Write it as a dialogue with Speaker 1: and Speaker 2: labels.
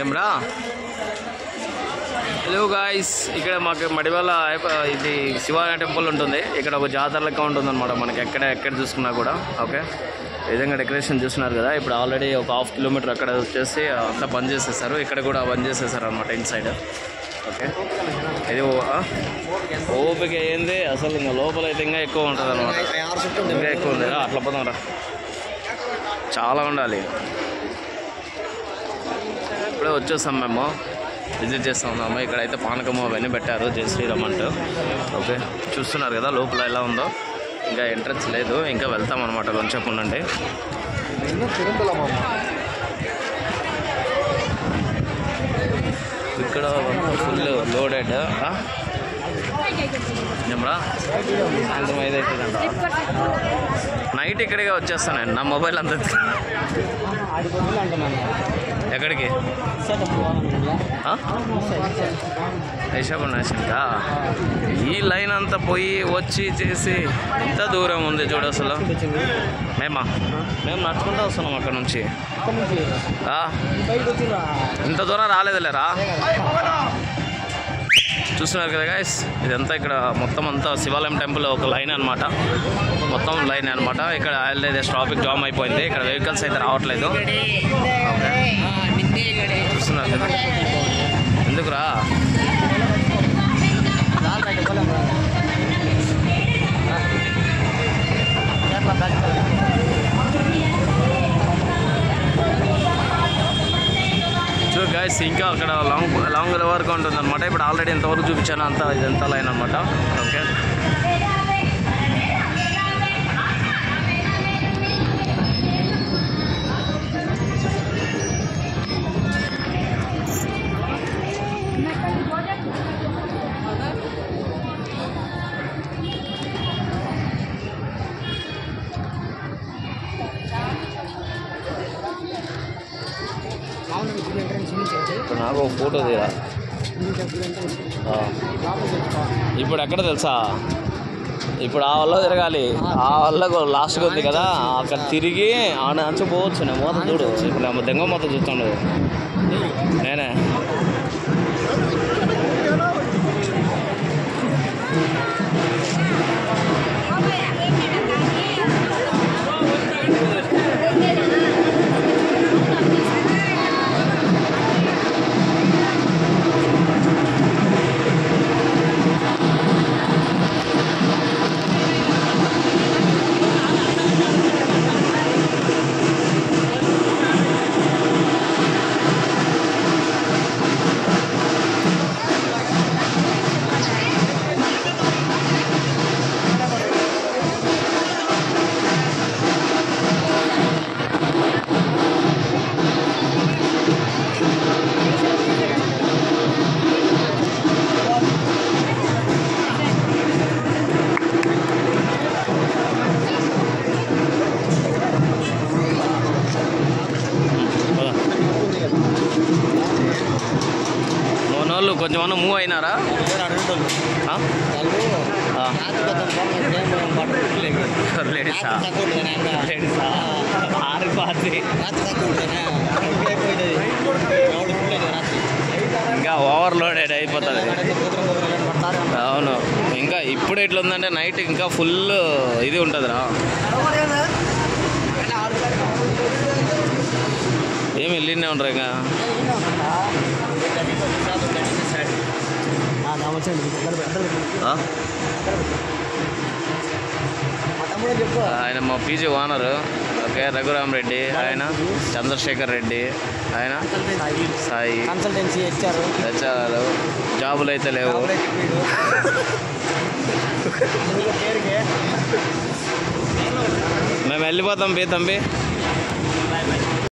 Speaker 1: ఏమ్రా hello guys, ఇక్కడ మాకు మడివల్ల ఇది శివాలయ టెంపుల్ ఉంటుంది. ఇక్కడ ఒక జాతర లెక్క ఉంటుంది అనమాట. మనకి ఎక్కడ చూసుకున్నా కూడా ఓకే. ఈ విధంగా డెకరేషన్ చూస్తున్నారు కదా. ఇప్పుడు ఆల్రెడీ ఒక 1/2 కిలోమీటర్ అక్కడ వచ్చేసి అంతా బంద్ చేసేసారు. ఇక్కడ కూడా బంద్ చేసేసారు అనమాట ఇన్సైడ్. ఓకే, ఇది ఓపిక ఏంది అసలు, ఇంకా లోపల అయితే ఇంకా ఎక్కువ ఉంటుంది అనమాట. ఇంకా ఎక్కువ ఉంది. అట్లా పోదాం రా, చాలా ఉండాలి. ఇప్పుడే వచ్చేస్తాం మేము, విజిట్ చేస్తూ ఉన్నాము. ఇక్కడైతే పానకము అవన్నీ పెట్టారు, జై శ్రీరామ్ అంటూ. ఓకే, చూస్తున్నారు కదా లోపల ఎలా ఉందో. ఇంకా ఎంట్రన్స్ లేదు, ఇంకా వెళ్తాం అనమాట కొంచెం ఉండండి. ఇక్కడ ఫుల్ లోడెడ్ ఏమరా, సాయంత్రం 5 అవుతుందంట. నైట్ ఇక్కడికే వచ్చేస్తాను. నా మొబైల్ అంతా ఎక్కడికి ఐషాబండా ఈ లైన్ అంతా పోయి వచ్చి చేసి ఎంత దూరం ఉంది చూడు అసలు. మేము నడుచుకుంటూ వస్తున్నాం అక్కడ నుంచి. ఇంత దూరం రాలేదులేరా. చూస్తున్నారు కదా గైస్, ఇదంతా ఇక్కడ మొత్తం అంతా శివాలయం టెంపుల్ ఒక లైన్ అనమాట. మొత్తం లైన్ అనమాట. ఇక్కడ ట్రాఫిక్ జామ్ అయిపోయింది. ఇక్కడ వెహికల్స్ అయితే రావట్లేదు. చూస్తున్నారు కదా, ఎందుకురా సో గైస్, ఇంకా అక్కడ లాంగ్ వరకు ఉంటుంది అనమాట. ఇప్పుడు ఆల్రెడీ ఎంతవరకు చూపించాను అంతా, ఇదంతా లైన్ అనమాట. ఓకే, ఇప్పుడు నాకు ఒక ఫోటో తీరా. ఇప్పుడు ఎక్కడ తెలుసా, ఇప్పుడు ఆ వల్ల తిరగాలి. ఆ వల్ల లాస్ట్గా ఉంది కదా, అక్కడ తిరిగి ఆడ అంచపోవచ్చు. నేను మొత్తం చూడు, ఇప్పుడు దెంగ మొత్తం చూస్తాను నేనే. వాళ్ళు కొంచెం అన్న మూవ్ అయినారా? లేడీసా? ఇంకా ఓవర్లోడెడ్ అయిపోతుంది. అవును, ఇంకా ఇప్పుడు ఎట్లా ఉందంటే నైట్ ఇంకా ఫుల్ ఇది ఉంటుందిరా. ఏమి వెళ్ళినే ఉండరు ఇంకా. ఆయన మా PG owner. Okay, Raghuram Reddy, ఆయన చంద్రశేఖర్ రెడ్డి, ఆయన సాయి కన్సల్టెన్సీ హెచ్ఆర్. జాబులు అయితే లేవు. మేము వెళ్ళిపోతాం తంబి.